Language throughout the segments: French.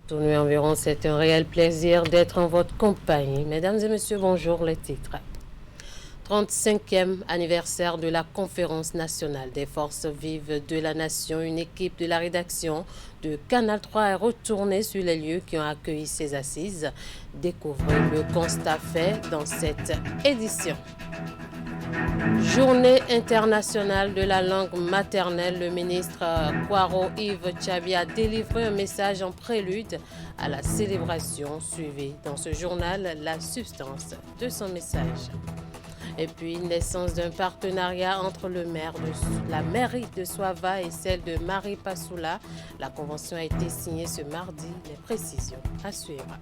Tournoi environ, c'est un réel plaisir d'être en votre compagnie. Mesdames et messieurs, bonjour, les titres. 35e anniversaire de la Conférence nationale des forces vives de la nation. Une équipe de la rédaction de Canal 3 est retournée sur les lieux qui ont accueilli ces assises. Découvrez le constat fait dans cette édition. Journée internationale de la langue maternelle. Le ministre Kwaro Yves Tchabi a délivré un message en prélude à la célébration. Suivie dans ce journal la substance de son message. Et puis, naissance d'un partenariat entre la mairie de Soava et celle de Maripasoula. La convention a été signée ce mardi. Les précisions à suivre.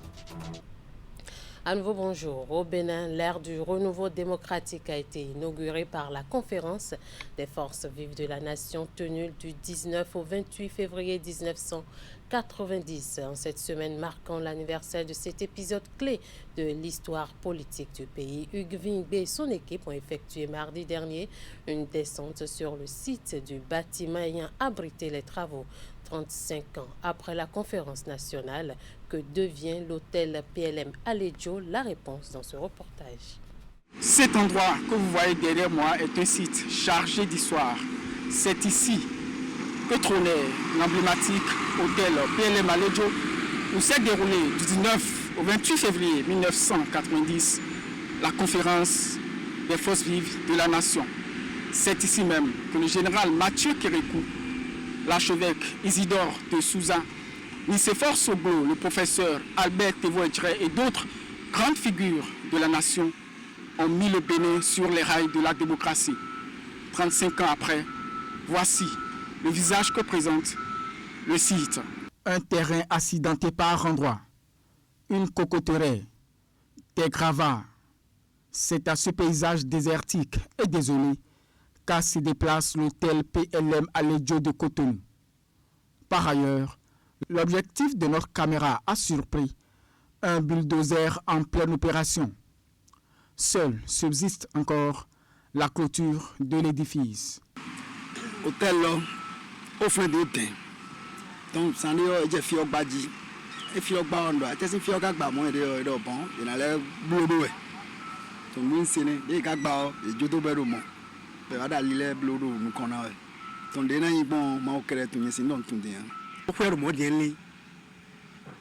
À nouveau, bonjour. Au Bénin, l'ère du renouveau démocratique a été inaugurée par la conférence des forces vives de la nation tenue du 19 au 28 février 1990. En cette semaine marquant l'anniversaire de cet épisode clé de l'histoire politique du pays, Hugues Vingbe et son équipe ont effectué mardi dernier une descente sur le site du bâtiment ayant abrité les travaux 35 ans après la conférence nationale. Que devient l'hôtel PLM Alejo? La réponse dans ce reportage. Cet endroit que vous voyez derrière moi est un site chargé d'histoire. C'est ici que trônait l'emblématique hôtel PLM Alejo où s'est déroulé du 19 au 28 février 1990 la conférence des forces vives de la nation. C'est ici même que le général Mathieu Kérékou, l'archevêque Isidore de Souza, Nicéphore Soblo, le professeur Albert Tevoetre et d'autres grandes figures de la nation ont mis le Bénin sur les rails de la démocratie. 35 ans après, voici le visage que présente le site. Un terrain accidenté par endroits, une cocoterie, des gravats. C'est à ce paysage désertique et désolé qu'à se déplace l'hôtel PLM Alejo de Cotonou. Par ailleurs, l'objectif de notre caméra a surpris un bulldozer en pleine opération. Seul subsiste encore la clôture de l'édifice. Hôtel au fin de temps. Donc, ça n'est pas fait au badi. Et fait au badi, c'est fait au gagba moi de bon, il a l'air blodo. Donc, nous c'est des gagba et jodo beromo. Mais va d'aller blodo nous connaît. Donc, des nains bon, ma au créer tout c'est non tout bien. Pour faire le modèle,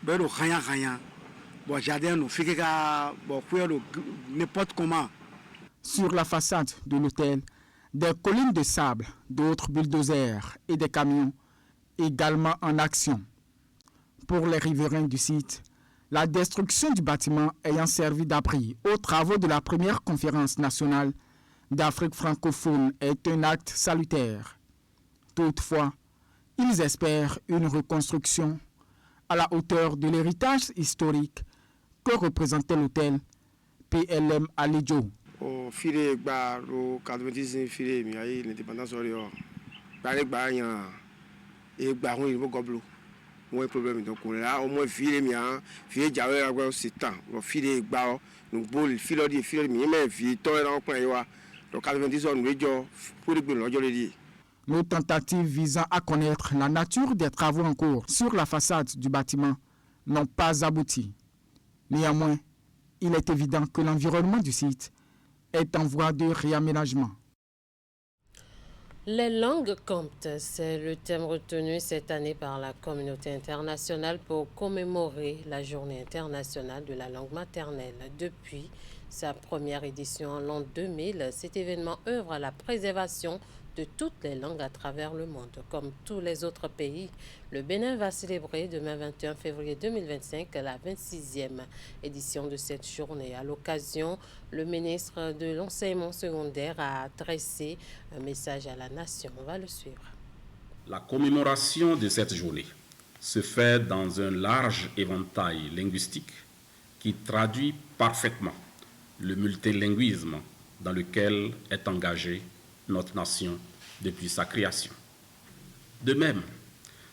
beuro rien. Bon, jardin nous fait bon faire n'importe comment. Sur la façade de l'hôtel, des collines de sable, d'autres bulldozers et des camions également en action. Pour les riverains du site, la destruction du bâtiment ayant servi d'abri aux travaux de la première conférence nationale d'Afrique francophone est un acte salutaire. Toutefois, ils espèrent une reconstruction à la hauteur de l'héritage historique que représentait l'hôtel PLM Alejo. Au fil au 90 fil mi ayi l'indépendance rio paré gba yan e gba hun il goblo mo problème donc là au moins fil mi an fil jawe la gba c'est temps au fil gba nous bol fil mi mais fil to ran point yo donc 90 on rejo pour le lojo le di. Nos tentatives visant à connaître la nature des travaux en cours sur la façade du bâtiment n'ont pas abouti. Néanmoins, il est évident que l'environnement du site est en voie de réaménagement. Les langues comptent, c'est le thème retenu cette année par la communauté internationale pour commémorer la Journée internationale de la langue maternelle. Depuis sa première édition en l'an 2000, cet événement œuvre à la préservation de toutes les langues à travers le monde. Comme tous les autres pays, le Bénin va célébrer demain 21 février 2025 la 26e édition de cette journée. À l'occasion, le ministre de l'Enseignement secondaire a adressé un message à la nation. On va le suivre. La commémoration de cette journée se fait dans un large éventail linguistique qui traduit parfaitement le multilinguisme dans lequel est engagée notre nation depuis sa création. De même,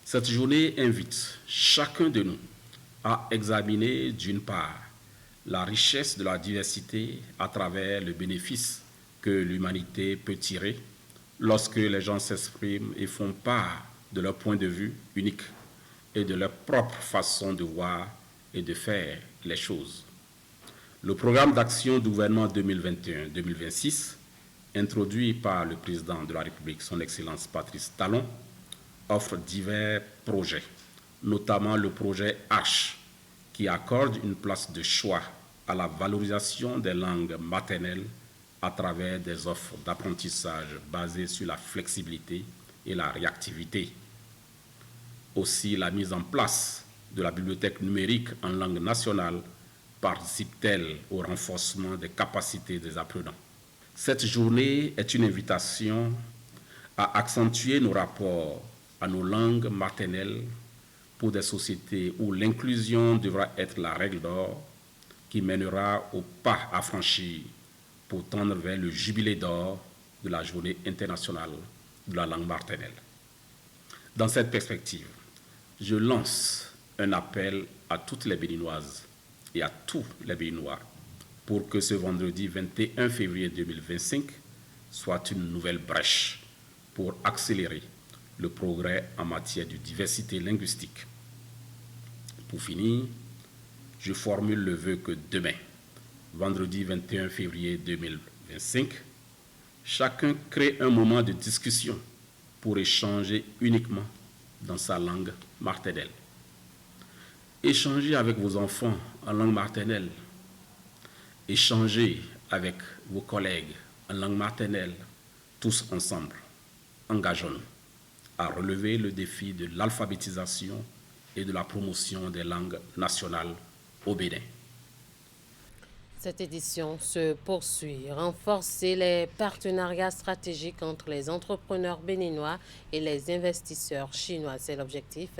cette journée invite chacun de nous à examiner d'une part la richesse de la diversité à travers le bénéfice que l'humanité peut tirer lorsque les gens s'expriment et font part de leur point de vue unique, et de leur propre façon de voir et de faire les choses. Le programme d'action du gouvernement 2021-2026, introduit par le président de la République, son Excellence Patrice Talon, offre divers projets, notamment le projet H, qui accorde une place de choix à la valorisation des langues maternelles à travers des offres d'apprentissage basées sur la flexibilité et la réactivité. Aussi, la mise en place de la bibliothèque numérique en langue nationale participe-t-elle au renforcement des capacités des apprenants. Cette journée est une invitation à accentuer nos rapports à nos langues maternelles pour des sociétés où l'inclusion devra être la règle d'or qui mènera au pas à franchir pour tendre vers le jubilé d'or de la Journée internationale de la langue maternelle. Dans cette perspective, je lance un appel à toutes les Béninoises et à tous les Béninois pour que ce vendredi 21 février 2025 soit une nouvelle brèche pour accélérer le progrès en matière de diversité linguistique. Pour finir, je formule le vœu que demain, vendredi 21 février 2025, chacun crée un moment de discussion pour échanger uniquement dans sa langue maternelle. Échangez avec vos enfants en langue maternelle. Échangez avec vos collègues en langue maternelle. Tous ensemble, engageons-nous à relever le défi de l'alphabétisation et de la promotion des langues nationales au Bénin. Cette édition se poursuit. Renforcer les partenariats stratégiques entre les entrepreneurs béninois et les investisseurs chinois. C'est l'objectif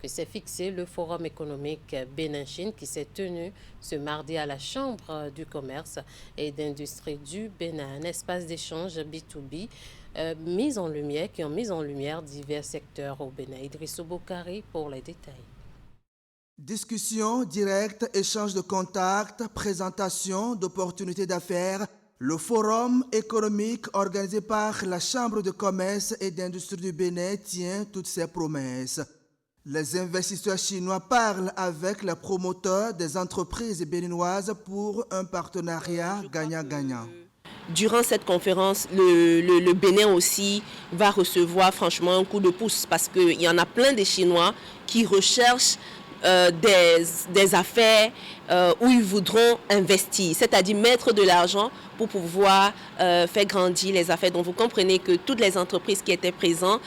que s'est fixé le Forum économique Bénin-Chine qui s'est tenu ce mardi à la Chambre du commerce et d'industrie du Bénin. Un espace d'échange B2B qui ont mis en lumière divers secteurs au Bénin. Idrissou Boukari pour les détails. Discussion directe, échange de contacts, présentation d'opportunités d'affaires. Le forum économique organisé par la Chambre de commerce et d'industrie du Bénin tient toutes ses promesses. Les investisseurs chinois parlent avec les promoteurs des entreprises béninoises pour un partenariat gagnant-gagnant. Durant cette conférence, le Bénin aussi va recevoir franchement un coup de pouce parce qu'il y en a plein de Chinois qui recherchent des affaires où ils voudront investir, c'est-à-dire mettre de l'argent pour pouvoir faire grandir les affaires. Donc vous comprenez que toutes les entreprises qui étaient présentes,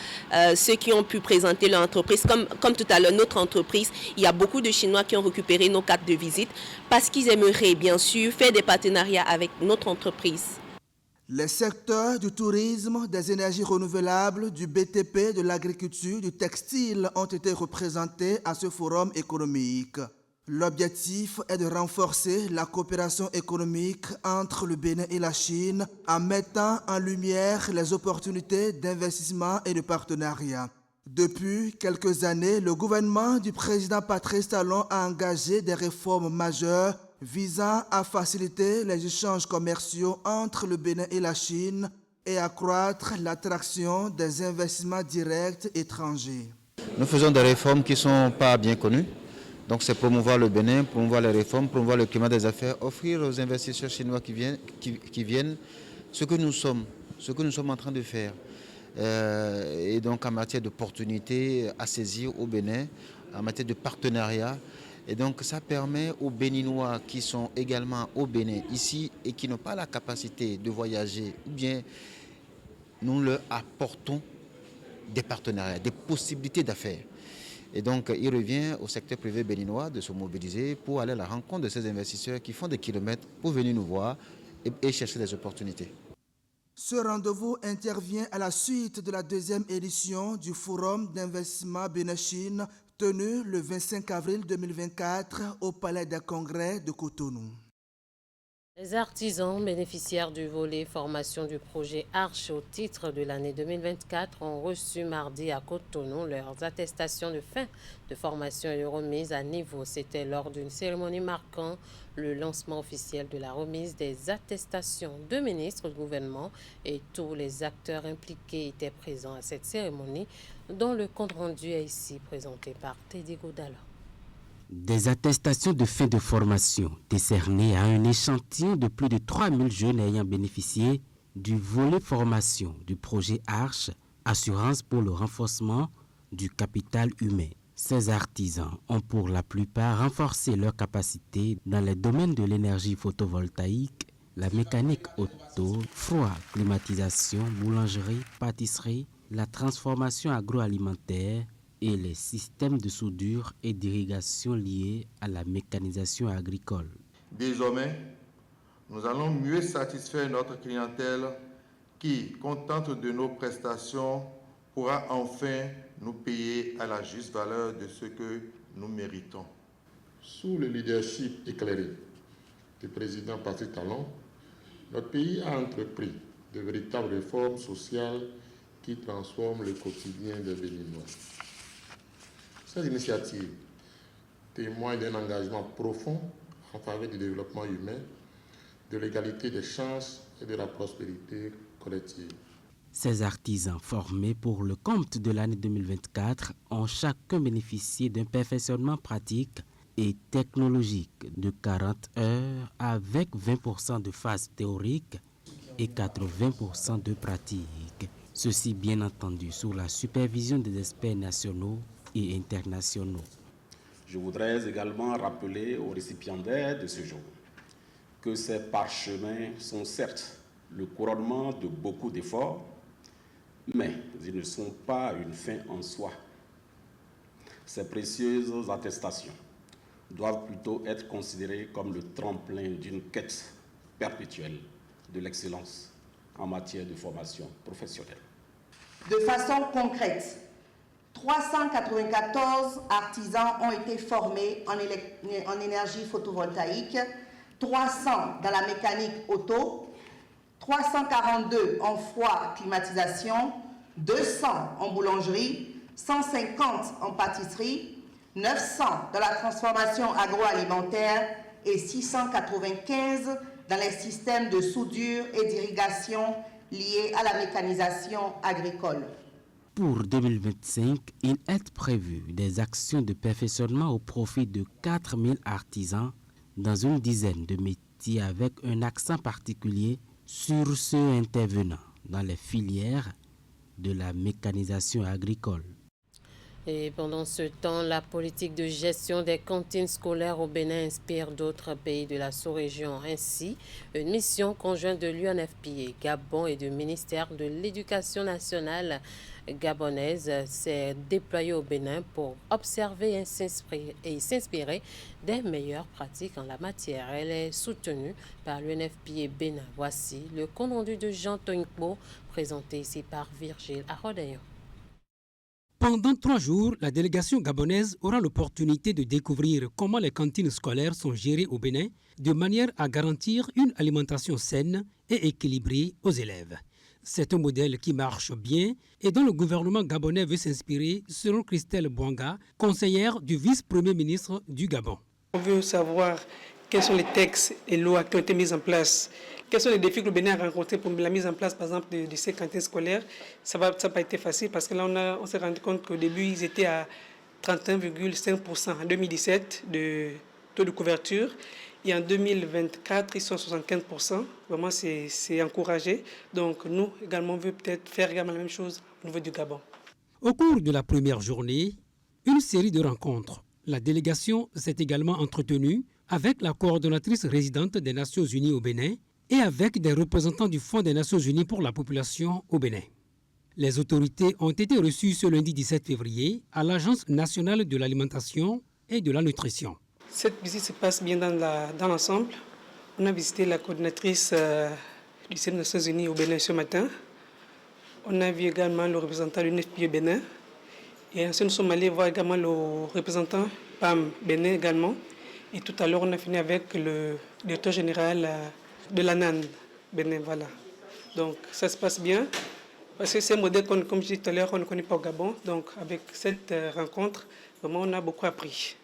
ceux qui ont pu présenter leur entreprise, comme tout à l'heure notre entreprise, il y a beaucoup de Chinois qui ont récupéré nos cartes de visite parce qu'ils aimeraient bien sûr faire des partenariats avec notre entreprise. Les secteurs du tourisme, des énergies renouvelables, du BTP, de l'agriculture, du textile ont été représentés à ce forum économique. L'objectif est de renforcer la coopération économique entre le Bénin et la Chine en mettant en lumière les opportunités d'investissement et de partenariat. Depuis quelques années, le gouvernement du président Patrice Talon a engagé des réformes majeures visant à faciliter les échanges commerciaux entre le Bénin et la Chine et accroître l'attraction des investissements directs étrangers. Nous faisons des réformes qui ne sont pas bien connues. Donc c'est promouvoir le Bénin, promouvoir les réformes, promouvoir le climat des affaires, offrir aux investisseurs chinois qui viennent ce que nous sommes en train de faire. Et donc en matière d'opportunités à saisir au Bénin, en matière de partenariat. Et donc ça permet aux Béninois qui sont également au Bénin ici et qui n'ont pas la capacité de voyager, ou bien nous leur apportons des partenariats, des possibilités d'affaires. Et donc il revient au secteur privé béninois de se mobiliser pour aller à la rencontre de ces investisseurs qui font des kilomètres pour venir nous voir et chercher des opportunités. Ce rendez-vous intervient à la suite de la deuxième édition du Forum d'investissement Bénin-Chine tenu le 25 avril 2024 au Palais des Congrès de Cotonou. Les artisans bénéficiaires du volet formation du projet Arche au titre de l'année 2024 ont reçu mardi à Cotonou leurs attestations de fin de formation et de remise à niveau. C'était lors d'une cérémonie marquant le lancement officiel de la remise des attestations. 2 ministres du gouvernement et tous les acteurs impliqués étaient présents à cette cérémonie dont le compte-rendu est ici présenté par Teddy Godala. Des attestations de fin de formation décernées à un échantillon de plus de 3000 jeunes ayant bénéficié du volet formation du projet Arche, assurance pour le renforcement du capital humain. Ces artisans ont pour la plupart renforcé leurs capacités dans les domaines de l'énergie photovoltaïque, la mécanique auto, froid, climatisation, boulangerie, pâtisserie, la transformation agroalimentaire, et les systèmes de soudure et d'irrigation liés à la mécanisation agricole. Désormais, nous allons mieux satisfaire notre clientèle qui, contente de nos prestations, pourra enfin nous payer à la juste valeur de ce que nous méritons. Sous le leadership éclairé du président Patrice Talon, notre pays a entrepris de véritables réformes sociales qui transforment le quotidien des Béninois. Ces initiatives témoignent d'un engagement profond en faveur du développement humain, de l'égalité des chances et de la prospérité collective. Ces artisans formés pour le compte de l'année 2024 ont chacun bénéficié d'un perfectionnement pratique et technologique de 40 heures avec 20% de phase théorique et 80% de pratique. Ceci bien entendu sous la supervision des experts nationaux et internationaux. Je voudrais également rappeler aux récipiendaires de ce jour que ces parchemins sont certes le couronnement de beaucoup d'efforts, mais ils ne sont pas une fin en soi. Ces précieuses attestations doivent plutôt être considérées comme le tremplin d'une quête perpétuelle de l'excellence en matière de formation professionnelle. De façon concrète, 394 artisans ont été formés en énergie photovoltaïque, 300 dans la mécanique auto, 342 en froid climatisation, 200 en boulangerie, 150 en pâtisserie, 900 dans la transformation agroalimentaire et 695 dans les systèmes de soudure et d'irrigation liés à la mécanisation agricole. Pour 2025, il est prévu des actions de perfectionnement au profit de 4000 artisans dans une dizaine de métiers avec un accent particulier sur ceux intervenant dans les filières de la mécanisation agricole. Et pendant ce temps, la politique de gestion des cantines scolaires au Bénin inspire d'autres pays de la sous-région. Ainsi, une mission conjointe de l'UNFPA, Gabon et du ministère de l'Éducation nationale gabonaise s'est déployée au Bénin pour observer et s'inspirer des meilleures pratiques en la matière. Elle est soutenue par l'UNFPA Bénin. Voici le compte rendu de Jean Tongpo, présenté ici par Virgile Arodayon. Pendant 3 jours, la délégation gabonaise aura l'opportunité de découvrir comment les cantines scolaires sont gérées au Bénin de manière à garantir une alimentation saine et équilibrée aux élèves. C'est un modèle qui marche bien et dont le gouvernement gabonais veut s'inspirer, selon Christelle Bouanga, conseillère du vice-premier ministre du Gabon. On veut savoir quels sont les textes et lois qui ont été mis en place. Quels sont les défis que le Bénin a rencontrés pour la mise en place, par exemple, de ces cantines scolaires? Ça n'a pas été facile parce que là, on s'est rendu compte qu'au début, ils étaient à 31,5% en 2017 de taux de couverture. Et en 2024, ils sont à 75%. Vraiment, c'est encouragé. Donc, nous, également, on veut peut-être faire également la même chose au niveau du Gabon. Au cours de la première journée, une série de rencontres. La délégation s'est également entretenue avec la coordonnatrice résidente des Nations Unies au Bénin et avec des représentants du Fonds des Nations Unies pour la population au Bénin. Les autorités ont été reçues ce lundi 17 février à l'Agence nationale de l'alimentation et de la nutrition. Cette visite se passe bien dans l'ensemble. On a visité la coordonnatrice du Centre des Nations Unies au Bénin ce matin. On a vu également le représentant de l'UNFPA Bénin. Et ensuite, nous sommes allés voir également le représentant PAM Bénin également. Et tout à l'heure, on a fini avec le directeur général de l'ANAN, Bénin, voilà. Donc ça se passe bien, parce que c'est un modèle, comme je disais tout à l'heure, on ne connaît pas au Gabon. Donc avec cette rencontre, vraiment, on a beaucoup appris.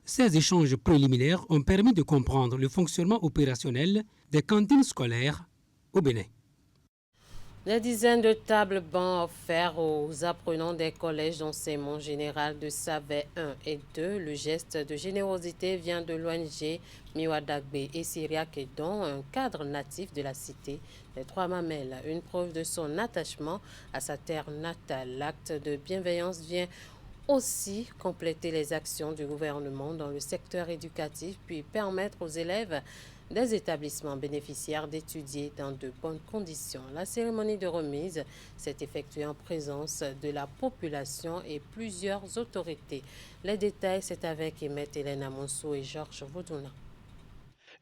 Ces échanges préliminaires ont permis de comprendre le fonctionnement opérationnel des cantines scolaires au Bénin. Les dizaines de tables bancs offerts aux apprenants des collèges d'enseignement général de Savet 1 et 2. Le geste de générosité vient de l'ONG Miwadagbe et Syria Kedon, un cadre natif de la cité des Trois Mamelles. Une preuve de son attachement à sa terre natale. L'acte de bienveillance vient aussi compléter les actions du gouvernement dans le secteur éducatif, puis permettre aux élèves des établissements bénéficiaires d'étudier dans de bonnes conditions. La cérémonie de remise s'est effectuée en présence de la population et plusieurs autorités. Les détails, c'est avec Emet Hélène Amonso et Georges Vaudouna.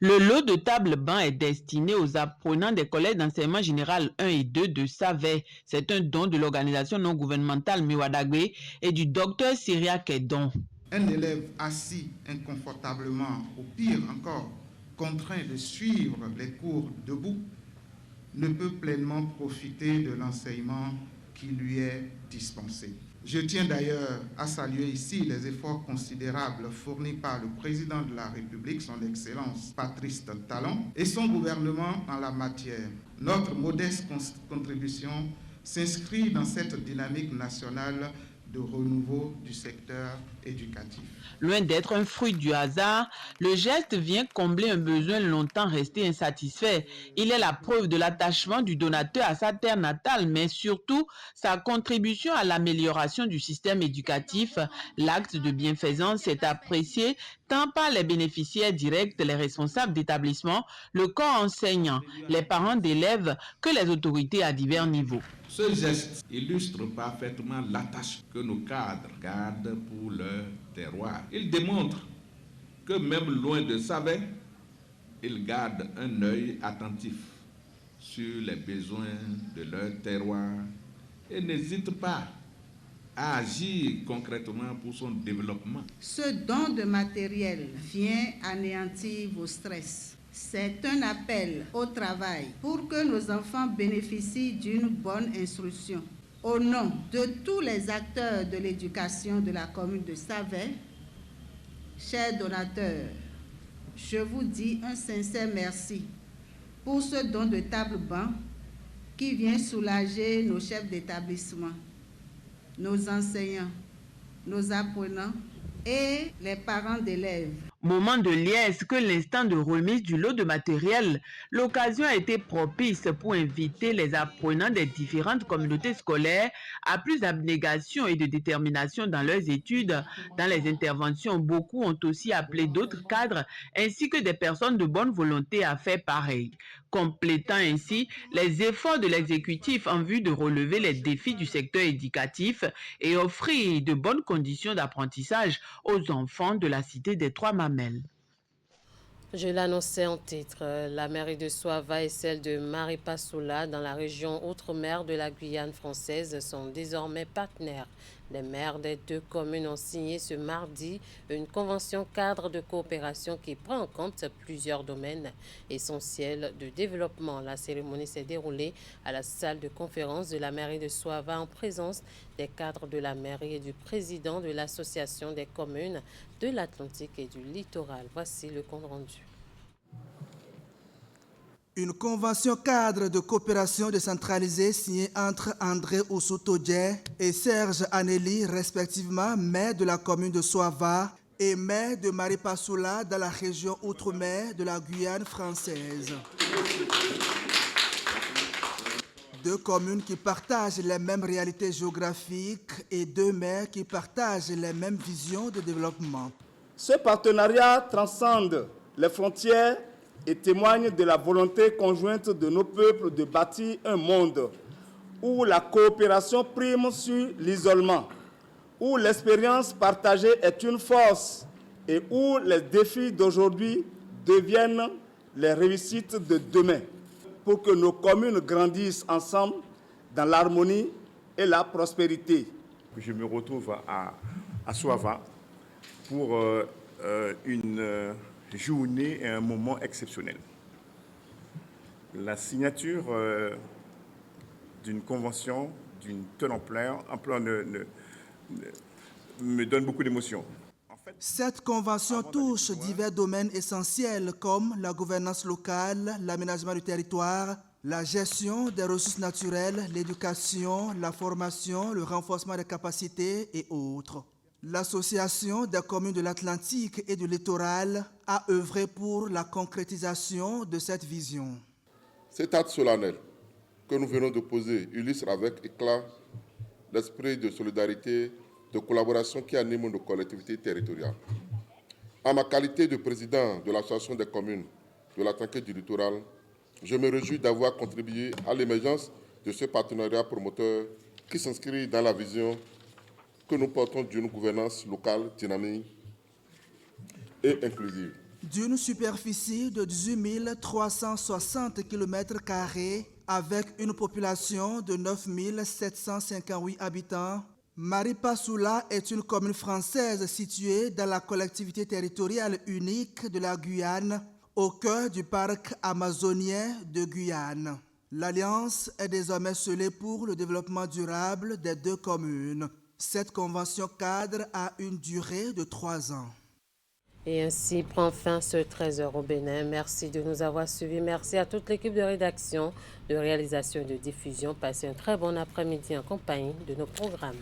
Le lot de tables bancs est destiné aux apprenants des collèges d'enseignement général 1 et 2 de Savet. C'est un don de l'organisation non gouvernementale Miwadagbe et du docteur Syria Kedon. Un élève assis inconfortablement, ou pire encore, contraint de suivre les cours debout, ne peut pleinement profiter de l'enseignement qui lui est dispensé. Je tiens d'ailleurs à saluer ici les efforts considérables fournis par le président de la République, son Excellence Patrice Talon, et son gouvernement en la matière. Notre modeste contribution s'inscrit dans cette dynamique nationale de renouveau du secteur éducatif. Loin d'être un fruit du hasard, le geste vient combler un besoin longtemps resté insatisfait. Il est la preuve de l'attachement du donateur à sa terre natale, mais surtout sa contribution à l'amélioration du système éducatif. L'acte de bienfaisance est apprécié tant par les bénéficiaires directs, les responsables d'établissement, le corps enseignant, les parents d'élèves que les autorités à divers niveaux. Ce geste illustre parfaitement l'attache que nos cadres gardent pour leur terroir. Il démontre que même loin de Savet, ils gardent un œil attentif sur les besoins de leur terroir et n'hésitent pas à agir concrètement pour son développement. Ce don de matériel vient anéantir vos stress. C'est un appel au travail pour que nos enfants bénéficient d'une bonne instruction. Au nom de tous les acteurs de l'éducation de la commune de Savet, chers donateurs, je vous dis un sincère merci pour ce don de table-banc qui vient soulager nos chefs d'établissement, nos enseignants, nos apprenants et les parents d'élèves. Moment de liesse que l'instant de remise du lot de matériel, l'occasion a été propice pour inviter les apprenants des différentes communautés scolaires à plus d'abnégation et de détermination dans leurs études. Dans les interventions, beaucoup ont aussi appelé d'autres cadres ainsi que des personnes de bonne volonté à faire pareil, complétant ainsi les efforts de l'exécutif en vue de relever les défis du secteur éducatif et offrir de bonnes conditions d'apprentissage aux enfants de la cité des Trois Mamelles. Je l'annonçais en titre, la mairie de Soava et celle de Maripasoula dans la région outre-mer de la Guyane française sont désormais partenaires. Les maires des deux communes ont signé ce mardi une convention cadre de coopération qui prend en compte plusieurs domaines essentiels de développement. La cérémonie s'est déroulée à la salle de conférence de la mairie de Soava en présence des cadres de la mairie et du président de l'association des communes de l'Atlantique et du littoral. Voici le compte rendu. Une convention cadre de coopération décentralisée signée entre André Ousoutodje et Serge Anneli, respectivement maire de la commune de Soava et maire de Maripasoula dans la région outre-mer de la Guyane française. Deux communes qui partagent les mêmes réalités géographiques et deux maires qui partagent les mêmes visions de développement. Ce partenariat transcende les frontières et témoigne de la volonté conjointe de nos peuples de bâtir un monde où la coopération prime sur l'isolement, où l'expérience partagée est une force et où les défis d'aujourd'hui deviennent les réussites de demain, pour que nos communes grandissent ensemble dans l'harmonie et la prospérité. Je me retrouve à Soava pour une journée et un moment exceptionnel. La signature d'une convention d'une telle ampleur me donne beaucoup d'émotion. Cette convention touche divers domaines essentiels comme la gouvernance locale, l'aménagement du territoire, la gestion des ressources naturelles, l'éducation, la formation, le renforcement des capacités et autres. L'Association des communes de l'Atlantique et du littoral a œuvré pour la concrétisation de cette vision. Cet acte solennel que nous venons de poser illustre avec éclat l'esprit de solidarité, de collaboration qui anime nos collectivités territoriales. En ma qualité de président de l'Association des communes de l'Atlantique et du littoral, je me réjouis d'avoir contribué à l'émergence de ce partenariat promoteur qui s'inscrit dans la vision que nous portons d'une gouvernance locale dynamique et inclusive. D'une superficie de 18 360 km² avec une population de 9 758 habitants, Maripasoula est une commune française située dans la collectivité territoriale unique de la Guyane, au cœur du parc amazonien de Guyane. L'Alliance est désormais scellée pour le développement durable des deux communes. Cette convention cadre a une durée de 3 ans. Et ainsi prend fin ce 13h au Bénin. Merci de nous avoir suivis. Merci à toute l'équipe de rédaction, de réalisation et de diffusion. Passez un très bon après-midi en compagnie de nos programmes.